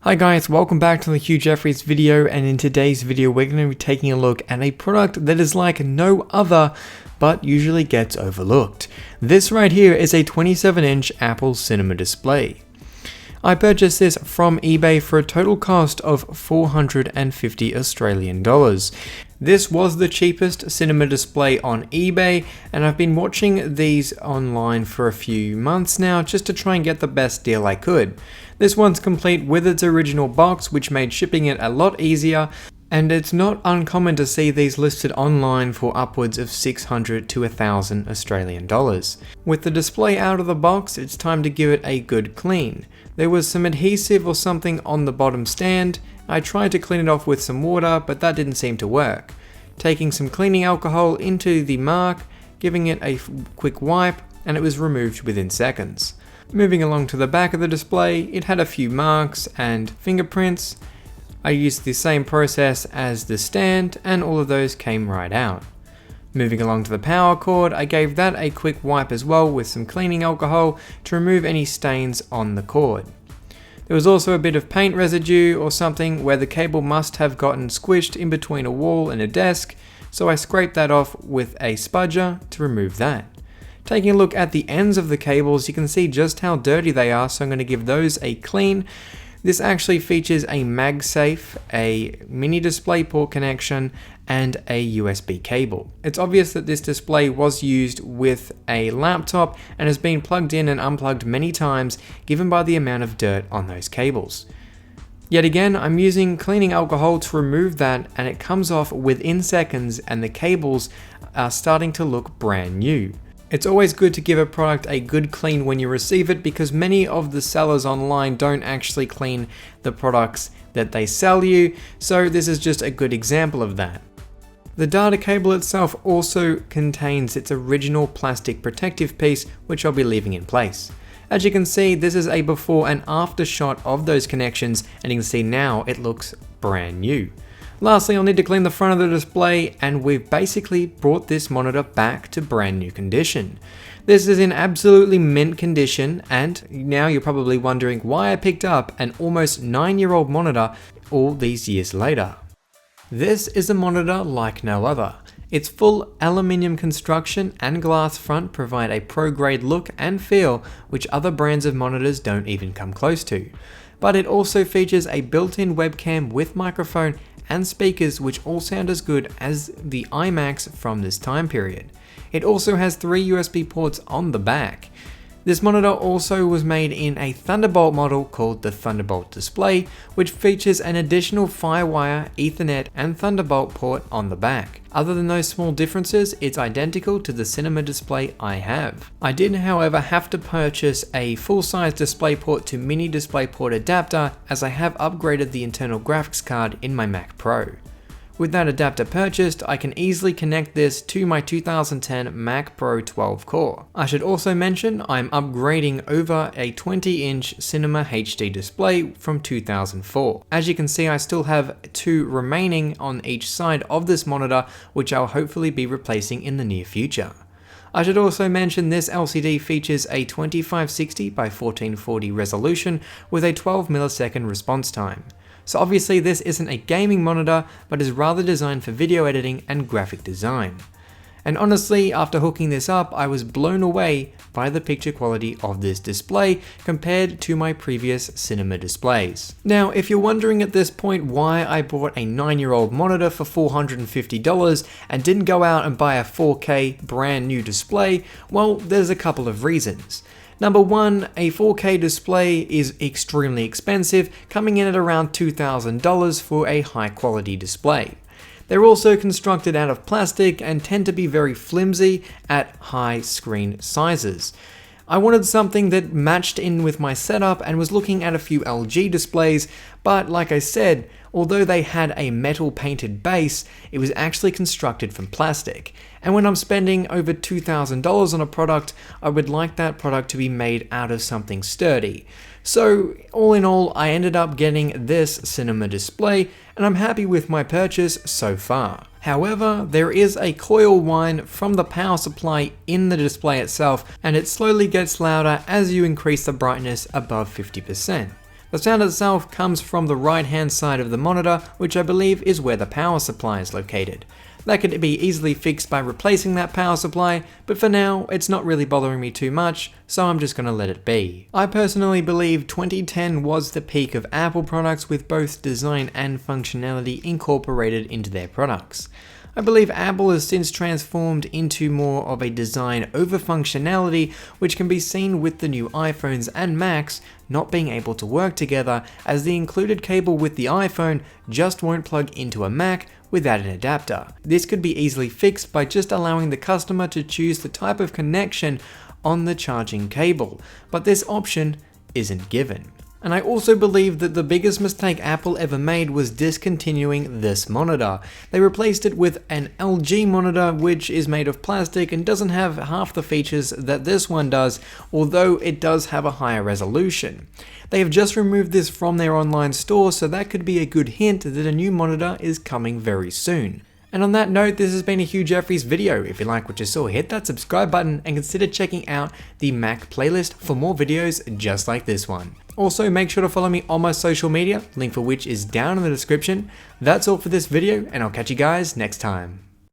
Hi guys, welcome back to the Hugh Jeffries video, and in today's video we're going to be taking a look at a product that is like no other but usually gets overlooked. This right here is a 27-inch Apple Cinema display. I purchased this from eBay for a total cost of 450 Australian dollars. This was the cheapest cinema display on eBay, and I've been watching these online for a few months now just to try and get the best deal I could. This one's complete with its original box, which made shipping it a lot easier, and it's not uncommon to see these listed online for upwards of 600 to 1,000 Australian dollars. With the display out of the box, it's time to give it a good clean. There was some adhesive or something on the bottom stand. I tried to clean it off with some water, but that didn't seem to work. Taking some cleaning alcohol into the mark, giving it a quick wipe, and it was removed within seconds. Moving along to the back of the display, it had a few marks and fingerprints. I used the same process as the stand, and all of those came right out. Moving along to the power cord, I gave that a quick wipe as well with some cleaning alcohol to remove any stains on the cord. There was also a bit of paint residue or something where the cable must have gotten squished in between a wall and a desk, so I scraped that off with a spudger to remove that. Taking a look at the ends of the cables, you can see just how dirty they are, so I'm going to give those a clean. This actually features a MagSafe, a mini DisplayPort connection, and a USB cable. It's obvious that this display was used with a laptop and has been plugged in and unplugged many times, given by the amount of dirt on those cables. Yet again, I'm using cleaning alcohol to remove that, and it comes off within seconds, and the cables are starting to look brand new. It's always good to give a product a good clean when you receive it, because many of the sellers online don't actually clean the products that they sell you, so this is just a good example of that. The data cable itself also contains its original plastic protective piece, which I'll be leaving in place. As you can see, this is a before and after shot of those connections, and you can see now it looks brand new. Lastly, I'll need to clean the front of the display, and we've basically brought this monitor back to brand new condition. This is in absolutely mint condition, and now you're probably wondering why I picked up an almost 9-year-old monitor all these years later. This is a monitor like no other. Its full aluminium construction and glass front provide a pro-grade look and feel which other brands of monitors don't even come close to. But it also features a built-in webcam with microphone and speakers, which all sound as good as the iMacs from this time period. It also has 3 USB ports on the back. This monitor also was made in a Thunderbolt model called the Thunderbolt display, which features an additional Firewire, Ethernet, and Thunderbolt port on the back. Other than those small differences, it's identical to the cinema display I have. I did, however, have to purchase a full-size DisplayPort to mini DisplayPort adapter, as I have upgraded the internal graphics card in my Mac Pro. With that adapter purchased, I can easily connect this to my 2010 Mac Pro 12 core. I should also mention I'm upgrading over a 20-inch Cinema HD display from 2004. As you can see, I still have 2 remaining on each side of this monitor, which I'll hopefully be replacing in the near future. I should also mention this LCD features a 2560 by 1440 resolution with a 12 millisecond response time. So obviously this isn't a gaming monitor, but is rather designed for video editing and graphic design. And honestly, after hooking this up, I was blown away by the picture quality of this display compared to my previous cinema displays. Now, if you're wondering at this point why I bought a 9-year-old monitor for $450 and didn't go out and buy a 4K brand new display, well, there's a couple of reasons. Number one, a 4K display is extremely expensive, coming in at around $2,000 for a high quality display. They're also constructed out of plastic and tend to be very flimsy at high screen sizes. I wanted something that matched in with my setup and was looking at a few LG displays, but like I said, although they had a metal painted base, it was actually constructed from plastic. And when I'm spending over $2,000 on a product, I would like that product to be made out of something sturdy. So all in all, I ended up getting this cinema display, and I'm happy with my purchase so far. However, there is a coil whine from the power supply in the display itself, and it slowly gets louder as you increase the brightness above 50%. The sound itself comes from the right hand side of the monitor, which I believe is where the power supply is located. That could be easily fixed by replacing that power supply, but for now, it's not really bothering me too much, so I'm just gonna let it be. I personally believe 2010 was the peak of Apple products with both design and functionality incorporated into their products. I believe Apple has since transformed into more of a design over functionality, which can be seen with the new iPhones and Macs not being able to work together, as the included cable with the iPhone just won't plug into a Mac without an adapter. This could be easily fixed by just allowing the customer to choose the type of connection on the charging cable, but this option isn't given. And I also believe that the biggest mistake Apple ever made was discontinuing this monitor. They replaced it with an LG monitor, which is made of plastic and doesn't have half the features that this one does, although it does have a higher resolution. They have just removed this from their online store, so that could be a good hint that a new monitor is coming very soon. And on that note, this has been a Hugh Jeffries video. If you like what you saw, hit that subscribe button and consider checking out the Mac playlist for more videos just like this one. Also, make sure to follow me on my social media, link for which is down in the description. That's all for this video, and I'll catch you guys next time.